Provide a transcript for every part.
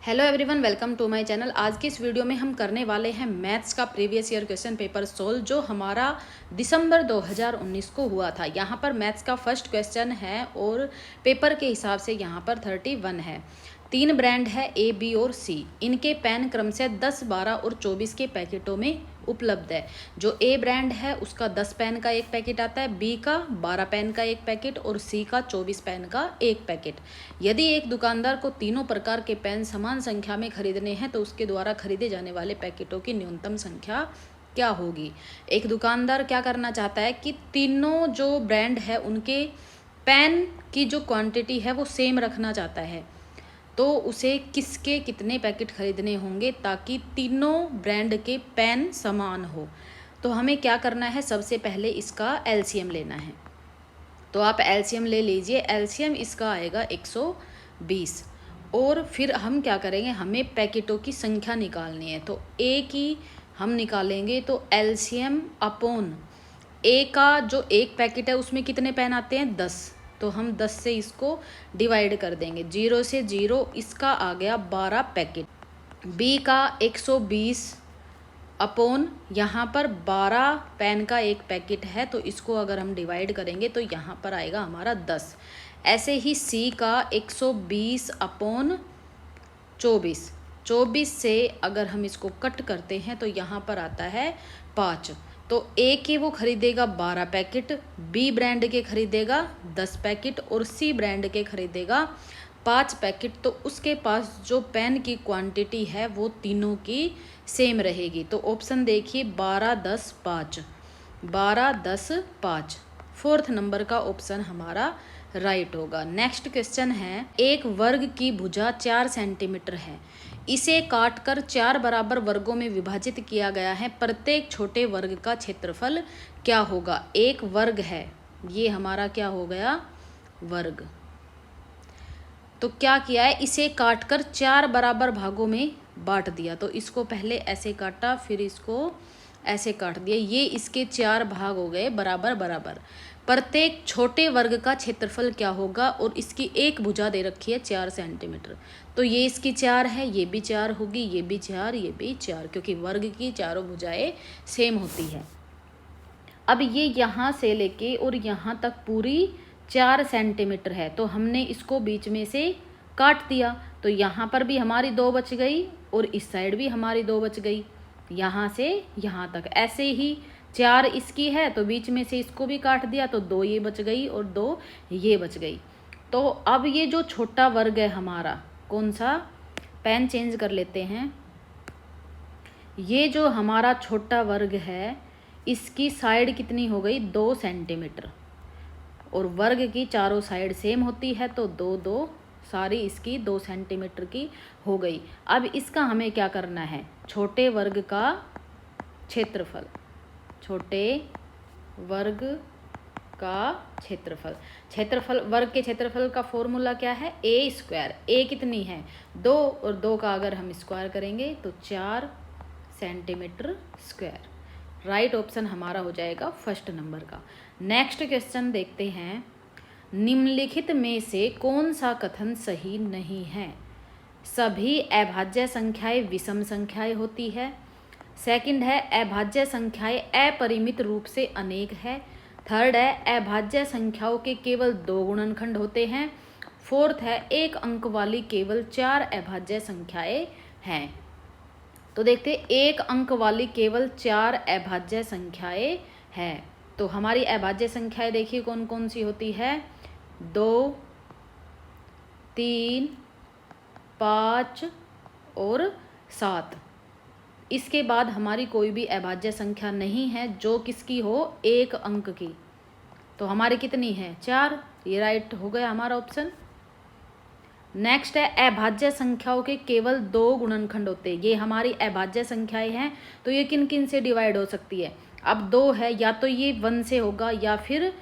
Hello everyone, welcome to my channel. आज की इस वीडियो में हम करने वाले हैं मैथ्स का previous year question paper solve, जो हमारा दिसंबर 2019 को हुआ था। यहाँ पर मैथ्स का फर्स्ट क्वेश्चन है और पेपर के हिसाब से यहाँ पर 31 है। 3 ब्रांड है ए, बी और सी। इनके पेन क्रम से 10, 12 और 24 के पैकेटों में उपलब्ध है। जो ए ब्रांड है उसका 10 पेन का एक पैकेट आता है, बी का 12 पेन का एक पैकेट और सी का 24 पेन का एक पैकेट। यदि एक दुकानदार को तीनों प्रकार के पेन समान संख्या में खरीदने हैं तो उसके द्वारा खरीदे जाने वाले पैकेटों की न्यूनतम संख्या क्या होगी। एक दुकानदार क्या करना चाहता है कि तीनों जो ब्रांड है उनके पेन की जो क्वांटिटी है वो सेम रखना चाहता है, तो उसे किसके कितने पैकेट खरीदने होंगे ताकि तीनों ब्रांड के पेन समान हो। तो हमें क्या करना है, सबसे पहले इसका एलसीएम लेना है। तो आप एलसीएम ले लीजिए। एलसीएम इसका आएगा 120। और फिर हम क्या करेंगे, हमें पैकेटों की संख्या निकालनी है। तो ए की हम निकालेंगे तो एलसीएम अपॉन ए का जो एक पैकेट है उसमें कितने पेन आते हैं, 10। तो हम 10 से इसको डिवाइड कर देंगे। 0 से 0, इसका आ गया 12 पैकेट। बी का 120 अपॉन यहाँ पर 12 पेन का एक पैकेट है, तो इसको अगर हम डिवाइड करेंगे तो यहाँ पर आएगा हमारा 10। ऐसे ही सी का 120 अपॉन 24। 24 से अगर हम इसको कट करते हैं तो यहाँ पर आता है 5। तो ए के वो खरीदेगा 12 पैकेट, बी ब्रांड के खरीदेगा 10 पैकेट और सी ब्रांड के खरीदेगा 5 पैकेट। तो उसके पास जो पेन की क्वांटिटी है वो तीनों की सेम रहेगी। तो ऑप्शन देखिए 12, 10, 5। 12, 10, 5 फोर्थ नंबर का ऑप्शन हमारा राइट होगा। नेक्स्ट क्वेश्चन है, एक वर्ग की भुजा 4 सेंटीमीटर है। इसे काटकर 4 बराबर वर्गों में विभाजित किया गया है। प्रत्येक छोटे वर्ग का क्षेत्रफल क्या होगा। एक वर्ग है, ये हमारा क्या हो गया, वर्ग। तो क्या किया है, इसे काटकर 4 बराबर भागों में बांट दिया। तो इसको पहले ऐसे काटा, फिर इसको ऐसे काट दिया। ये इसके 4 भाग हो गए बराबर बराबर। प्रत्येक छोटे वर्ग का क्षेत्रफल क्या होगा, और इसकी एक भुजा दे रखी है 4 सेंटीमीटर। तो ये इसकी 4 है, ये भी 4 होगी, ये भी 4, ये भी 4, क्योंकि वर्ग की चारों भुजाएं सेम होती है। अब ये यहाँ से लेके और यहाँ तक पूरी 4 सेंटीमीटर है, तो हमने इसको बीच में से काट दिया। तो यहाँ पर भी हमारी 2 बच गई और इस साइड भी हमारी 2 बच गई, यहाँ से यहाँ तक। ऐसे ही 4 इसकी है तो बीच में से इसको भी काट दिया, तो 2 ये बच गई और 2 ये बच गई। तो अब ये जो छोटा वर्ग है हमारा, कौन सा, पेन चेंज कर लेते हैं। ये जो हमारा छोटा वर्ग है इसकी साइड कितनी हो गई, 2 सेंटीमीटर। और वर्ग की चारों साइड सेम होती है, तो 2, 2 सारी इसकी 2 सेंटीमीटर की हो गई। अब इसका हमें क्या करना है, छोटे वर्ग का क्षेत्रफल। छोटे वर्ग का क्षेत्रफल वर्ग के क्षेत्रफल का फॉर्मूला क्या है, ए स्क्वायर। ए कितनी है, 2, और 2 का अगर हम स्क्वायर करेंगे तो 4 सेंटीमीटर स्क्वायर। राइट ऑप्शन हमारा हो जाएगा फर्स्ट नंबर का। नेक्स्ट क्वेश्चन देखते हैं, निम्नलिखित में से कौन सा कथन सही नहीं है। सभी अभाज्य संख्याएं विषम संख्याएं होती है। सेकंड है, अभाज्य संख्याएं अपरिमित रूप से अनेक है। थर्ड है, अभाज्य संख्याओं के केवल 2 गुणनखंड होते हैं। फोर्थ है, एक अंक वाली केवल 4 अभाज्य संख्याएं हैं। तो देखते हैं, एक अंक वाली केवल 4 अभाज्य संख्याएं हैं। तो हमारी अभाज्य संख्याएं देखिए कौन कौन सी होती है, 2, 3, 5 और 7। इसके बाद हमारी कोई भी अभाज्य संख्या नहीं है जो किसकी हो, एक अंक की। तो हमारी कितनी है, 4। ये राइट हो गया हमारा ऑप्शन। नेक्स्ट है, अभाज्य संख्याओं के केवल 2 गुणनखंड होते हैं। ये हमारी अभाज्य संख्याएं हैं, तो ये किन किन से डिवाइड हो सकती है। अब 2 है, या तो ये 1 से होगा या फिर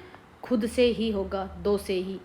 खुद से ही होगा, 2 से ही।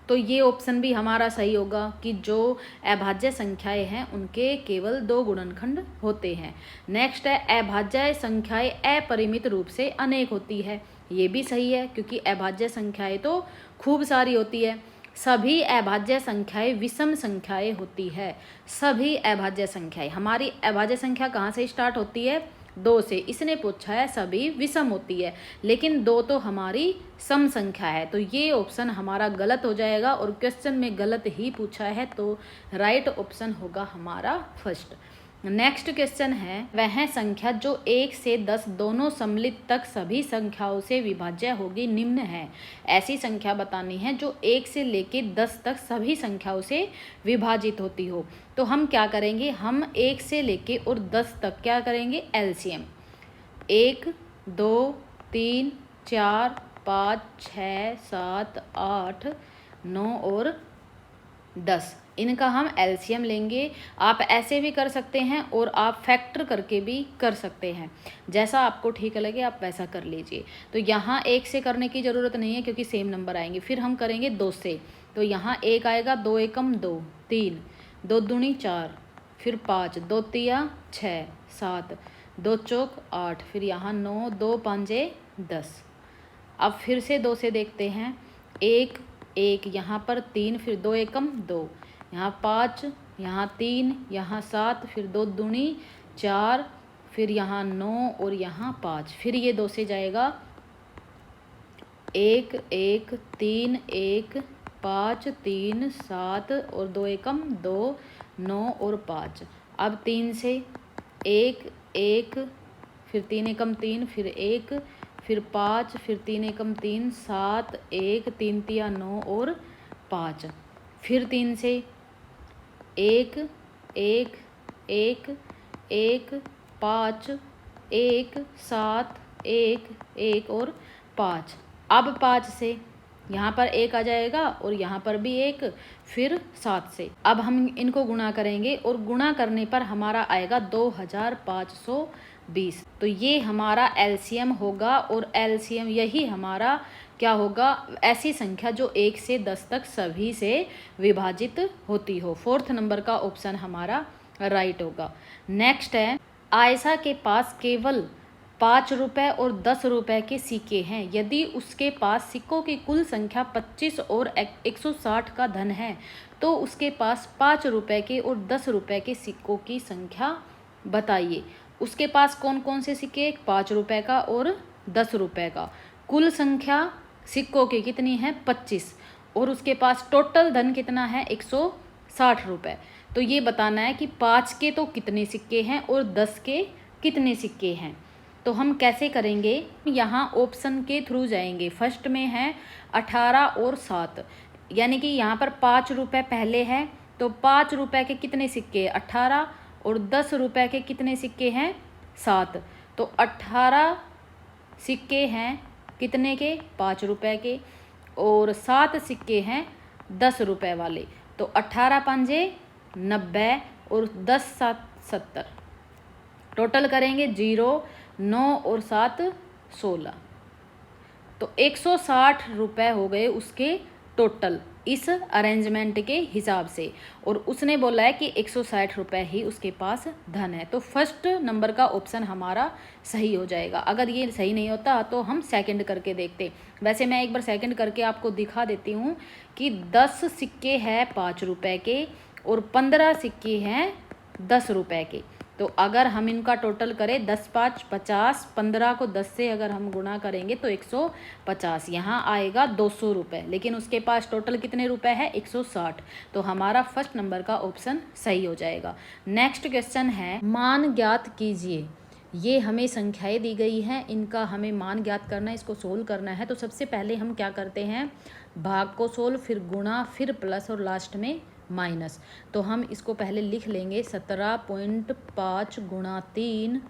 तो ये ऑप्शन भी हमारा सही होगा कि जो अभाज्य संख्याएं हैं उनके केवल 2 गुणनखंड होते हैं। नेक्स्ट है, अभाज्य संख्याएं अपरिमित रूप से अनेक होती है। ये भी सही है, क्योंकि अभाज्य संख्याएं तो खूब सारी होती है। सभी अभाज्य संख्याएं विषम संख्याएं होती है। सभी अभाज्य संख्याएं, हमारी अभाज्य संख्या कहाँ से स्टार्ट होती है? 2 से। इसने पूछा है सभी विषम होती है, लेकिन 2 तो हमारी सम संख्या है, तो ये ऑप्शन हमारा गलत हो जाएगा और क्वेश्चन में गलत ही पूछा है, तो राइट ऑप्शन होगा हमारा फर्स्ट। नेक्स्ट क्वेश्चन है, वह संख्या जो 1 से 10 दोनों सम्मिलित तक सभी संख्याओं से विभाज्य होगी निम्न है। ऐसी संख्या बतानी है जो 1 से लेके 10 तक सभी संख्याओं से विभाजित होती हो। तो हम क्या करेंगे, हम 1 से लेके और 10 तक क्या करेंगे, एलसीएम। 1 2 3 4 5 6 7 8 9 और 10, इनका हम एलसीएम लेंगे। आप ऐसे भी कर सकते हैं और आप फैक्टर करके भी कर सकते हैं, जैसा आपको ठीक लगे आप वैसा कर लीजिए। तो यहाँ 1 से करने की ज़रूरत नहीं है क्योंकि सेम नंबर आएंगे। फिर हम करेंगे 2 से, तो यहाँ 1 आएगा, 2 एकम 2 3, 2 दूनी 4, फिर 5, 2 तिया 6 7, 2 चौक 8, फिर यहाँ 9, 2 पंजे 10। अब फिर से 2 से देखते हैं, 1 1, यहाँ पर 3, फिर 2 एकम 2, यहाँ 5, यहाँ 3, यहाँ 7, फिर 2 दूनी 4, फिर यहाँ 9 और यहाँ 5। फिर ये 2 से जाएगा, 1 1 3 1 5 3 7 और 2 एकम 2 9 और 5। अब 3 से 1 1, फिर 3 एकम 3, फिर 1, फिर 5, फिर 3 एकम 3 7 1 3 तिया 9 और 5। फिर 3 से 1 1 1 1 5 1 7 1 1 और 5। अब 5 से यहाँ पर 1 आ जाएगा और यहाँ पर भी 1, फिर 7 से। अब हम इनको गुणा करेंगे और गुणा करने पर हमारा आएगा 2520। तो ये हमारा एलसीएम होगा और एलसीएम यही हमारा क्या होगा, ऐसी संख्या जो 1 से 10 तक सभी से विभाजित होती हो। 4th नंबर का ऑप्शन हमारा राइट होगा। नेक्स्ट है, आयशा के पास केवल 5 रुपए और 10 रुपए के सिक्के हैं। यदि उसके पास सिक्कों की कुल संख्या 25 और 160 का धन है तो उसके पास 5 रुपए के और 10 रुपए के सिक्कों की संख्या बताइए। उसके पास कौन कौन से सिक्के, 5 रुपए का और 10 रुपए का। कुल संख्या सिक्कों की कितनी है, 25, और उसके पास टोटल धन कितना है, 160 रुपए। तो ये बताना है कि 5 के तो कितने सिक्के हैं और 10 के कितने सिक्के हैं। तो हम कैसे करेंगे, यहाँ ऑप्शन के थ्रू जाएंगे। फर्स्ट में है 18 और 7, यानी कि यहाँ पर 5 रुपए पहले है, तो 5 रुपए के कितने सिक्के, 18, और 10 रुपए के कितने सिक्के हैं, 7। तो 18 सिक्के हैं कितने के, 5 रुपए के, और 7 सिक्के हैं 10 रुपए वाले। तो 18 पंजे 90 और 10 7 70। टोटल करेंगे 0 9 और 7 16। तो 160 रुपए हो गए उसके टोटल इस अरेंजमेंट के हिसाब से, और उसने बोला है कि 160 रुपए ही उसके पास धन है। तो फर्स्ट नंबर का ऑप्शन हमारा सही हो जाएगा। अगर ये सही नहीं होता तो हम सेकंड करके देखते। वैसे मैं एक बार सेकंड करके आपको दिखा देती हूँ कि 10 सिक्के हैं 5 रुपए के और 15 सिक्के हैं 10 रुपए के। तो अगर हम इनका टोटल करें 10 5 50, 15 को 10 से अगर हम गुणा करेंगे तो 150, यहाँ आएगा 200 रुपये, लेकिन उसके पास टोटल कितने रुपए है, 160। तो हमारा फर्स्ट नंबर का ऑप्शन सही हो जाएगा। नेक्स्ट क्वेश्चन है, मान ज्ञात कीजिए। ये हमें संख्याएं दी गई हैं, इनका हमें मान ज्ञात करना है, इसको सोल्व करना है। तो सबसे पहले हम क्या करते हैं, भाग को सोल्व, फिर गुणा, फिर प्लस और लास्ट में माइनस। तो हम इसको पहले लिख लेंगे 17.5 गुणा 3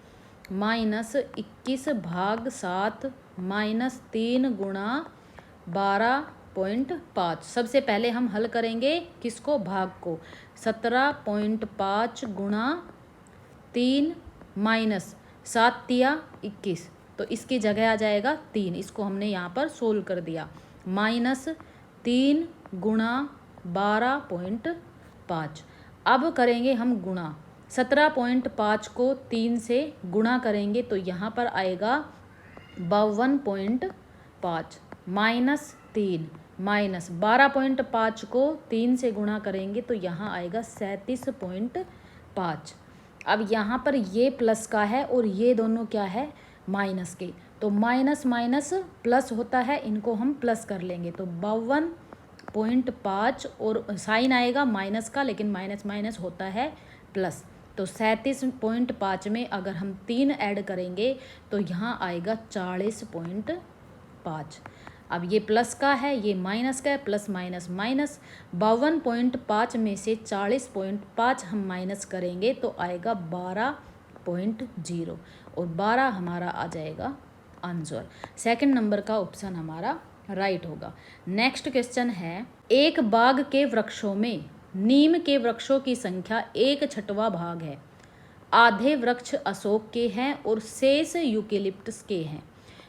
माइनस 21 भाग 7 माइनस 3 गुणा 12.5। सबसे पहले हम हल करेंगे किसको, भाग को। 17.5 गुणा 3 माइनस 7 तिया 21, तो इसकी जगह आ जाएगा 3। इसको हमने यहाँ पर सोल्व कर दिया। माइनस 3 गुणा 12.5। अब करेंगे हम गुणा। 17.5 को 3 से गुणा करेंगे तो यहाँ पर आएगा 52.5 माइनस 3 माइनस 12.5 को 3 से गुणा करेंगे तो यहाँ आएगा 37.5। अब यहाँ पर ये प्लस का है और ये दोनों क्या है, माइनस के, तो माइनस माइनस प्लस होता है, इनको हम प्लस कर लेंगे तो 52.5 और साइन आएगा माइनस का, लेकिन माइनस माइनस होता है प्लस, तो 37.5 में अगर हम 3 ऐड करेंगे तो यहाँ आएगा 40.5। अब ये प्लस का है, ये माइनस का है, प्लस माइनस माइनस, 52.5 में से 40.5 हम माइनस करेंगे तो आएगा 12.0 और 12 हमारा आ जाएगा आंसर। सेकंड नंबर का ऑप्शन हमारा राइट होगा। नेक्स्ट क्वेश्चन है, एक बाग के वृक्षों में नीम के वृक्षों की संख्या 1/6 भाग है, आधे वृक्ष अशोक के हैं और शेष यूकेलिप्टस के हैं।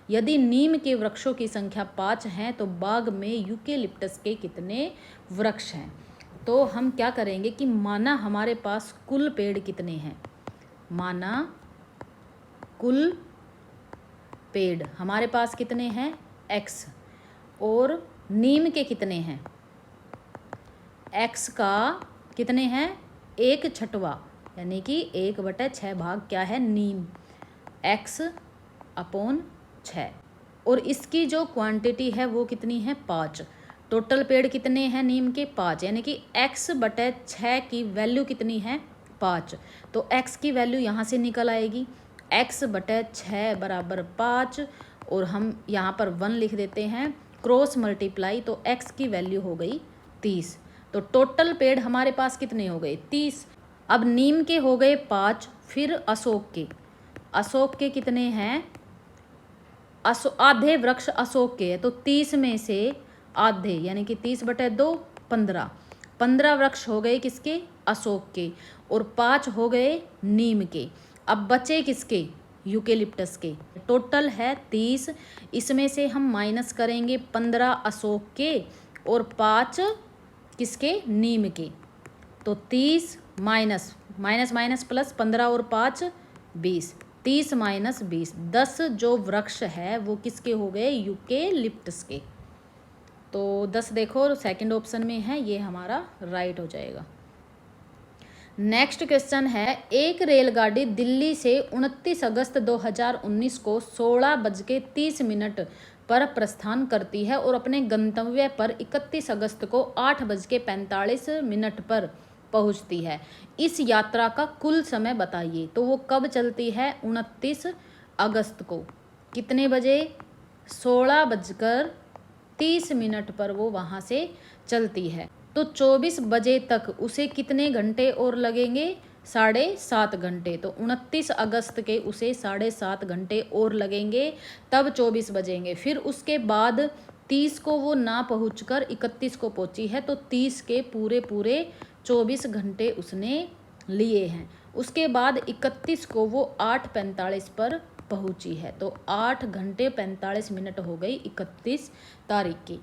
यदि नीम के वृक्षों की संख्या 5 है तो बाग में यूकेलिप्टस के कितने वृक्ष हैं। तो हम क्या करेंगे कि माना हमारे पास कुल पेड़ कितने हैं, माना कुल पेड़ हमारे पास कितने हैं x, और नीम के कितने हैं, x का कितने हैं 1/6, यानी कि 1/6 भाग क्या है नीम, x/6, और इसकी जो क्वांटिटी है वो कितनी है 5। टोटल पेड़ कितने हैं नीम के 5, यानी कि x/6 की वैल्यू कितनी है 5, तो x की वैल्यू यहाँ से निकल आएगी, x/6 बराबर 5, और हम यहाँ पर 1 लिख देते हैं, क्रॉस मल्टीप्लाई, तो x की वैल्यू हो गई 30। तो टोटल पेड़ हमारे पास कितने हो गए 30। अब नीम के हो गए 5, फिर अशोक के कितने हैं, आधे वृक्ष अशोक के है, तो 30 में से आधे यानी कि 30/2 15 वृक्ष हो गए किसके, अशोक के, और 5 हो गए नीम के। अब बचे किसके, यूकेलिप्टस के। टोटल है 30, इसमें से हम माइनस करेंगे 15 अशोक के और 5 किसके, नीम के, तो 30 माइनस माइनस माइनस प्लस, 15 और 5 20, 30 माइनस 20, 10 जो वृक्ष है वो किसके हो गए, यूकेलिप्टस के। तो 10 देखो सेकंड ऑप्शन में है, ये हमारा राइट हो जाएगा। नेक्स्ट क्वेश्चन है, एक रेलगाड़ी दिल्ली से 29 अगस्त 2019 को 16:30 पर प्रस्थान करती है और अपने गंतव्य पर 31 अगस्त को 8:45 पर पहुंचती है। इस यात्रा का कुल समय बताइए। तो वो कब चलती है, 29 अगस्त को कितने बजे, 16:30 पर वो वहाँ से चलती है। तो 24 बजे तक उसे कितने घंटे और लगेंगे, 7.5 घंटे। तो 29 अगस्त के उसे 7.5 घंटे और लगेंगे, तब 24 बजेंगे। फिर उसके बाद 30 को वो ना पहुंचकर 31 को पहुंची है, तो 30 के पूरे 24 घंटे उसने लिए हैं। उसके बाद 31 को वो 8:45 पर पहुंची है, तो 8 घंटे 45 मिनट हो गई 31 तारीख की।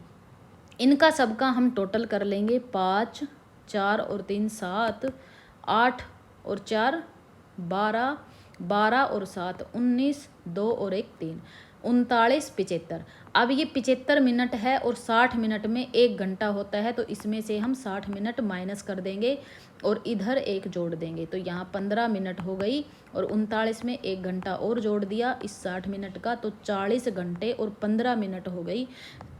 इनका सबका हम टोटल कर लेंगे, 5 4 और 3 7, 8 और 4 12, 12 और 7 19, 2 और 1 3, 39 75। अब ये 75 मिनट है और 60 मिनट में 1 घंटा होता है, तो इसमें से हम 60 मिनट माइनस कर देंगे और इधर 1 जोड़ देंगे, तो यहाँ 15 मिनट हो गई और 39 में 1 घंटा और जोड़ दिया इस 60 मिनट का, तो 40 घंटे और 15 मिनट हो गई।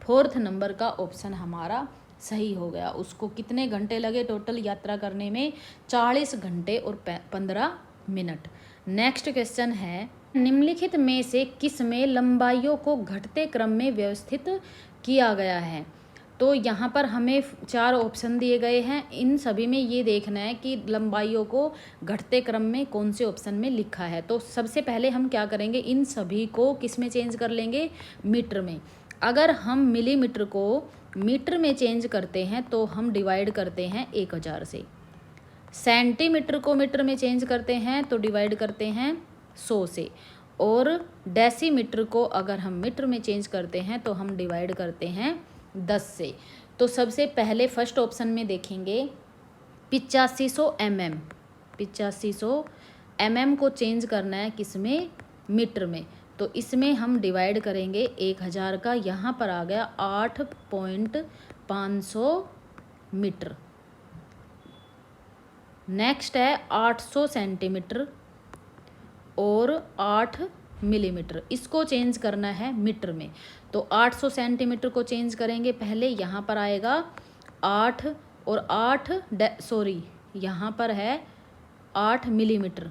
फोर्थ नंबर का ऑप्शन हमारा सही हो गया। उसको कितने घंटे लगे टोटल यात्रा करने में, 40 घंटे और 15 मिनट। नेक्स्ट क्वेश्चन है, निम्नलिखित में से किस में लंबाइयों को घटते क्रम में व्यवस्थित किया गया है। तो यहाँ पर हमें 4 ऑप्शन दिए गए हैं, इन सभी में ये देखना है कि लंबाइयों को घटते क्रम में कौन से ऑप्शन में लिखा है। तो सबसे पहले हम क्या करेंगे, इन सभी को किस में चेंज कर लेंगे, मीटर में। अगर हम मिलीमीटर को मीटर में चेंज करते हैं तो हम डिवाइड करते हैं 1000 से, सेंटीमीटर को मीटर में चेंज करते हैं तो डिवाइड करते हैं 100 से, और डेसीमीटर को अगर हम मीटर में चेंज करते हैं तो हम डिवाइड करते हैं 10 से। तो सबसे पहले फर्स्ट ऑप्शन में देखेंगे 8500 mm को चेंज करना है किस में, मीटर में। तो इसमें हम डिवाइड करेंगे 1000 का, यहाँ पर आ गया 8.500 मीटर। नेक्स्ट है 800 सेंटीमीटर और 8 मिलीमीटर, इसको चेंज करना है मीटर में। तो 800 सेंटीमीटर को चेंज करेंगे पहले, यहाँ पर आएगा 8 और यहाँ पर है 8 मिलीमीटर।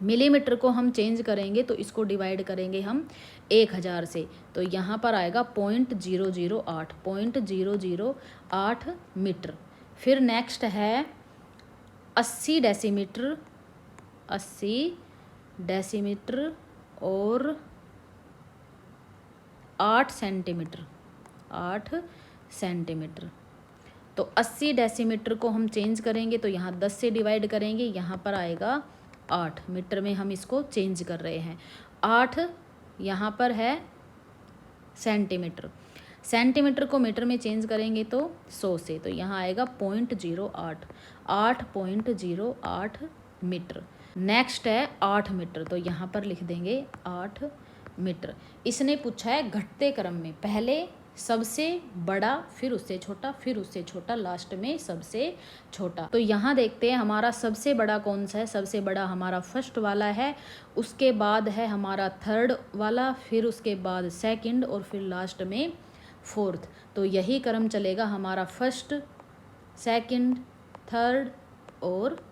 मिलीमीटर को हम चेंज करेंगे तो इसको डिवाइड करेंगे हम 1000 से, तो यहाँ पर आएगा 0.008 मीटर। फिर नेक्स्ट है 80 डेसीमीटर और 8 सेंटीमीटर। तो 80 डेसीमीटर को हम चेंज करेंगे तो यहाँ 10 से डिवाइड करेंगे, यहाँ पर आएगा 8 मीटर में हम इसको चेंज कर रहे हैं। 8 यहाँ पर है सेंटीमीटर, सेंटीमीटर को मीटर में चेंज करेंगे तो 100 से, तो यहाँ आएगा 8.08 मीटर। नेक्स्ट है 8 मीटर, तो यहाँ पर लिख देंगे 8 मीटर। इसने पूछा है घटते क्रम में, पहले सबसे बड़ा, फिर उससे छोटा, फिर उससे छोटा, लास्ट में सबसे छोटा। तो यहाँ देखते हैं हमारा सबसे बड़ा कौन सा है। सबसे बड़ा हमारा फर्स्ट वाला है, उसके बाद है हमारा थर्ड वाला, फिर उसके बाद सेकंड और फिर लास्ट में फोर्थ। तो यही क्रम चलेगा हमारा, फर्स्ट, सेकंड, थर्ड और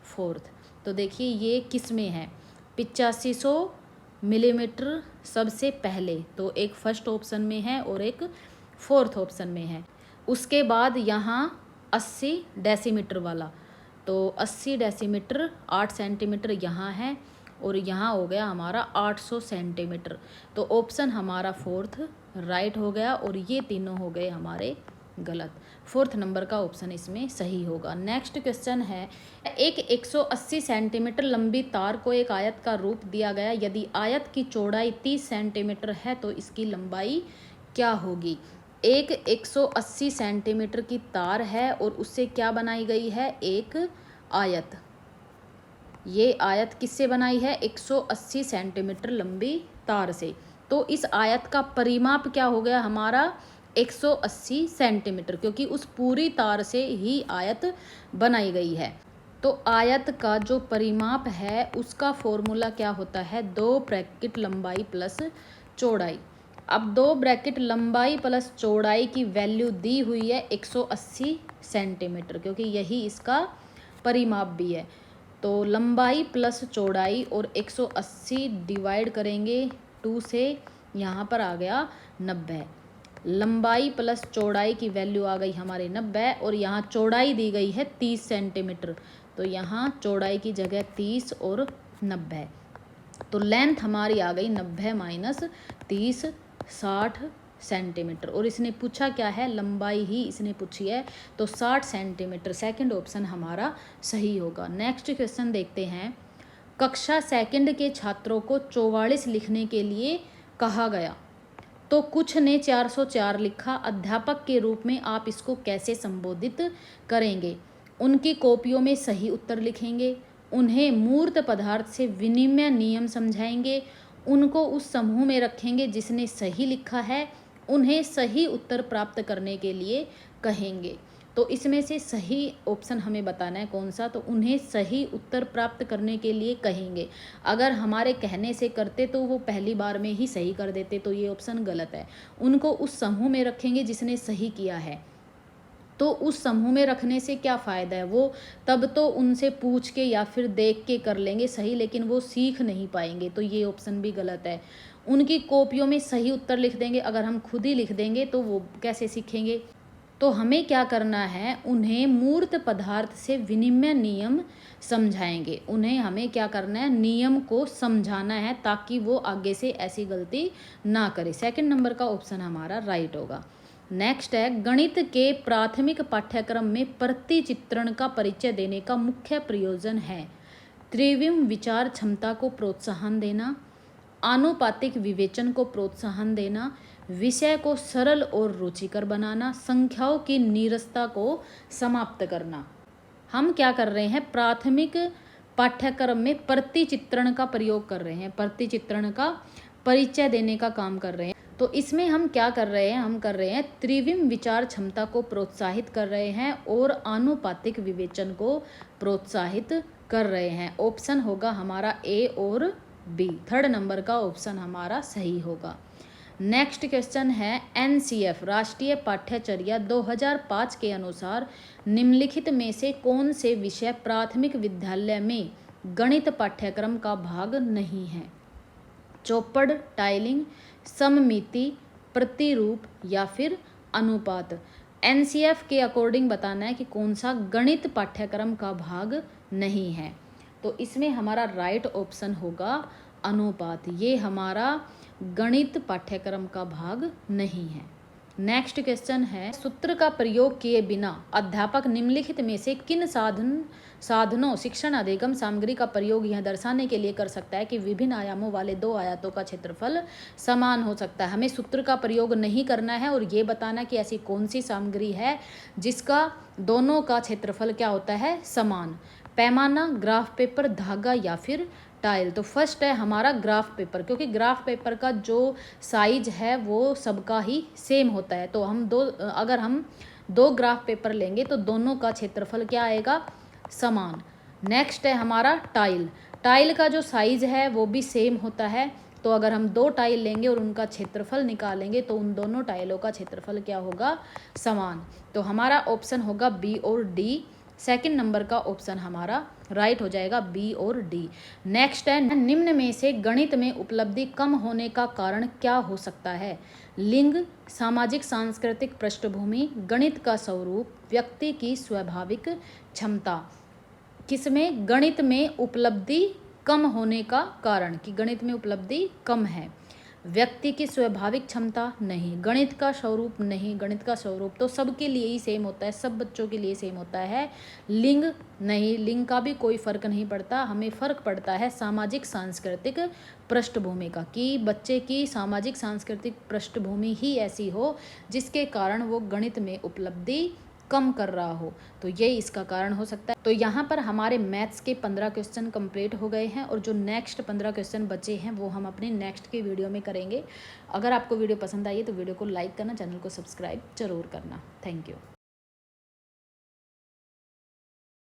फोर्थ। तो देखिए ये किस में है, 8500 मिलीमीटर सबसे पहले, तो एक फर्स्ट ऑप्शन में है और एक फोर्थ ऑप्शन में है। उसके बाद यहाँ 80 डेसीमीटर वाला, तो 80 डेसीमीटर 8 सेंटीमीटर यहाँ है, और यहाँ हो गया हमारा 800 सेंटीमीटर। तो ऑप्शन हमारा फोर्थ राइट हो गया, और ये तीनों हो गए हमारे गलत। फोर्थ नंबर का ऑप्शन इसमें सही होगा। नेक्स्ट क्वेश्चन है, एक 180 सेंटीमीटर लंबी तार को एक आयत का रूप दिया गया, यदि आयत की चौड़ाई 30 सेंटीमीटर है तो इसकी लंबाई क्या होगी। एक 180 सेंटीमीटर की तार है और उससे क्या बनाई गई है, एक आयत। ये आयत किससे बनाई है, 180 सेंटीमीटर लंबी तार से। तो इस आयत का परिमाप क्या हो गया हमारा, 180 सेंटीमीटर, क्योंकि उस पूरी तार से ही आयत बनाई गई है। तो आयत का जो परिमाप है उसका फॉर्मूला क्या होता है, 2 ब्रैकेट लंबाई प्लस चौड़ाई। अब 2 ब्रैकेट लंबाई प्लस चौड़ाई की वैल्यू दी हुई है 180 सेंटीमीटर, क्योंकि यही इसका परिमाप भी है। तो लंबाई प्लस चौड़ाई और 180 डिवाइड करेंगे 2 से, यहाँ पर आ गया 90। लंबाई प्लस चौड़ाई की वैल्यू आ गई हमारे 90, और यहाँ चौड़ाई दी गई है 30 सेंटीमीटर, तो यहाँ चौड़ाई की जगह 30 और 90। तो लेंथ हमारी आ गई 90 माइनस 30, 60 सेंटीमीटर। और इसने पूछा क्या है, लंबाई ही इसने पूछी है, तो 60 सेंटीमीटर सेकंड ऑप्शन हमारा सही होगा। नेक्स्ट क्वेश्चन देखते हैं, कक्षा सेकंड के छात्रों को 44 लिखने के लिए कहा गया, तो कुछ ने 404 लिखा, अध्यापक के रूप में आप इसको कैसे संबोधित करेंगे। उनकी कॉपियों में सही उत्तर लिखेंगे, उन्हें मूर्त पदार्थ से विनिमय नियम समझाएंगे, उनको उस समूह में रखेंगे जिसने सही लिखा है, उन्हें सही उत्तर प्राप्त करने के लिए कहेंगे। तो इसमें से सही ऑप्शन हमें बताना है कौन सा, तो उन्हें सही उत्तर प्राप्त करने के लिए कहेंगे। अगर हमारे कहने से करते तो वो पहली बार में ही सही कर देते, तो ये ऑप्शन गलत है। उनको उस समूह में रखेंगे जिसने सही किया है, तो उस समूह में रखने से क्या फ़ायदा है, वो तब तो उनसे पूछ के या फिर देख के कर लेंगे सही, लेकिन वो सीख नहीं पाएंगे, तो ये ऑप्शन भी गलत है। उनकी कॉपियों में सही उत्तर लिख देंगे, अगर हम खुद ही लिख देंगे तो वो कैसे सीखेंगे। तो हमें क्या करना है, उन्हें मूर्त पदार्थ से विनिमय नियम समझाएंगे। उन्हें हमें क्या करना है, नियम को समझाना है, ताकि वो आगे से ऐसी गलती ना करे। सेकंड नंबर का ऑप्शन हमारा राइट होगा। नेक्स्ट है, गणित के प्राथमिक पाठ्यक्रम में प्रतिचित्रण का परिचय देने का मुख्य प्रयोजन है त्रिविम विचार क्षमता को प्रोत्साहन देना, आनुपातिक विवेचन को प्रोत्साहन देना, विषय को सरल और रुचिकर बनाना, संख्याओं की नीरसता को समाप्त करना। हम क्या कर रहे हैं, प्राथमिक पाठ्यक्रम में प्रतिचित्रण का प्रयोग कर रहे हैं, प्रतिचित्रण का परिचय देने का काम कर रहे हैं। तो इसमें हम क्या कर रहे हैं, हम कर रहे हैं त्रिविम विचार क्षमता को प्रोत्साहित कर रहे हैं और आनुपातिक विवेचन को प्रोत्साहित कर रहे हैं। ऑप्शन होगा हमारा ए और बी, थर्ड नंबर का ऑप्शन हमारा सही होगा। नेक्स्ट क्वेश्चन है एनसीएफ राष्ट्रीय पाठ्यचर्या 2005 के अनुसार निम्नलिखित में से कौन से विषय प्राथमिक विद्यालय में गणित पाठ्यक्रम का भाग नहीं है? चौपड़, टाइलिंग, सममिति, प्रतिरूप या फिर अनुपात। एनसीएफ के अकॉर्डिंग बताना है कि कौन सा गणित पाठ्यक्रम का भाग नहीं है। तो इसमें हमारा राइट ऑप्शन होगा अनुपात, ये हमारा गणित पाठ्यक्रम का भाग नहीं है। नेक्स्ट क्वेश्चन है सूत्र का प्रयोग किए बिना अध्यापक निम्नलिखित में से किन साधनों शिक्षण अधिगम सामग्री का प्रयोग यह दर्शाने के लिए कर सकता है कि विभिन्न आयामों वाले दो आयतों का क्षेत्रफल समान हो सकता है। हमें सूत्र का प्रयोग नहीं करना है और ये बताना कि ऐसी कौन सी सामग्री है जिसका दोनों का क्षेत्रफल क्या होता है, समान। पैमाना, ग्राफ पेपर, धागा या फिर टाइल। तो फर्स्ट है हमारा ग्राफ पेपर, क्योंकि ग्राफ पेपर का जो साइज है वो सबका ही सेम होता है। तो अगर हम दो ग्राफ पेपर लेंगे तो दोनों का क्षेत्रफल क्या आएगा, समान। नेक्स्ट है हमारा टाइल, टाइल का जो साइज है वो भी सेम होता है। तो अगर हम दो टाइल लेंगे और उनका क्षेत्रफल निकालेंगे तो उन दोनों टाइलों का क्षेत्रफल क्या होगा, समान। तो हमारा ऑप्शन होगा बी और डी, सेकंड नंबर का ऑप्शन हमारा राइट हो जाएगा बी और डी। नेक्स्ट है निम्न में से गणित में उपलब्धि कम होने का कारण क्या हो सकता है? लिंग, सामाजिक सांस्कृतिक पृष्ठभूमि, गणित का स्वरूप, व्यक्ति की स्वाभाविक क्षमता। किसमें? गणित में उपलब्धि कम होने का कारण, कि गणित में उपलब्धि कम है। व्यक्ति की स्वाभाविक क्षमता नहीं, गणित का स्वरूप नहीं, गणित का स्वरूप तो सबके लिए ही सेम होता है, सब बच्चों के लिए सेम होता है। लिंग नहीं, लिंग का भी कोई फर्क नहीं पड़ता, हमें फर्क पड़ता है सामाजिक सांस्कृतिक पृष्ठभूमि का, कि बच्चे की सामाजिक सांस्कृतिक पृष्ठभूमि ही ऐसी हो जिसके कारण वो गणित में उपलब्धि कम कर रहा हो। तो ये इसका कारण हो सकता है। तो यहाँ पर हमारे मैथ्स के 15 क्वेश्चन कंप्लीट हो गए हैं और जो नेक्स्ट 15 क्वेश्चन बचे हैं वो हम अपने नेक्स्ट के वीडियो में करेंगे। अगर आपको वीडियो पसंद आई है तो वीडियो को लाइक करना, चैनल को सब्सक्राइब जरूर करना। Thank you.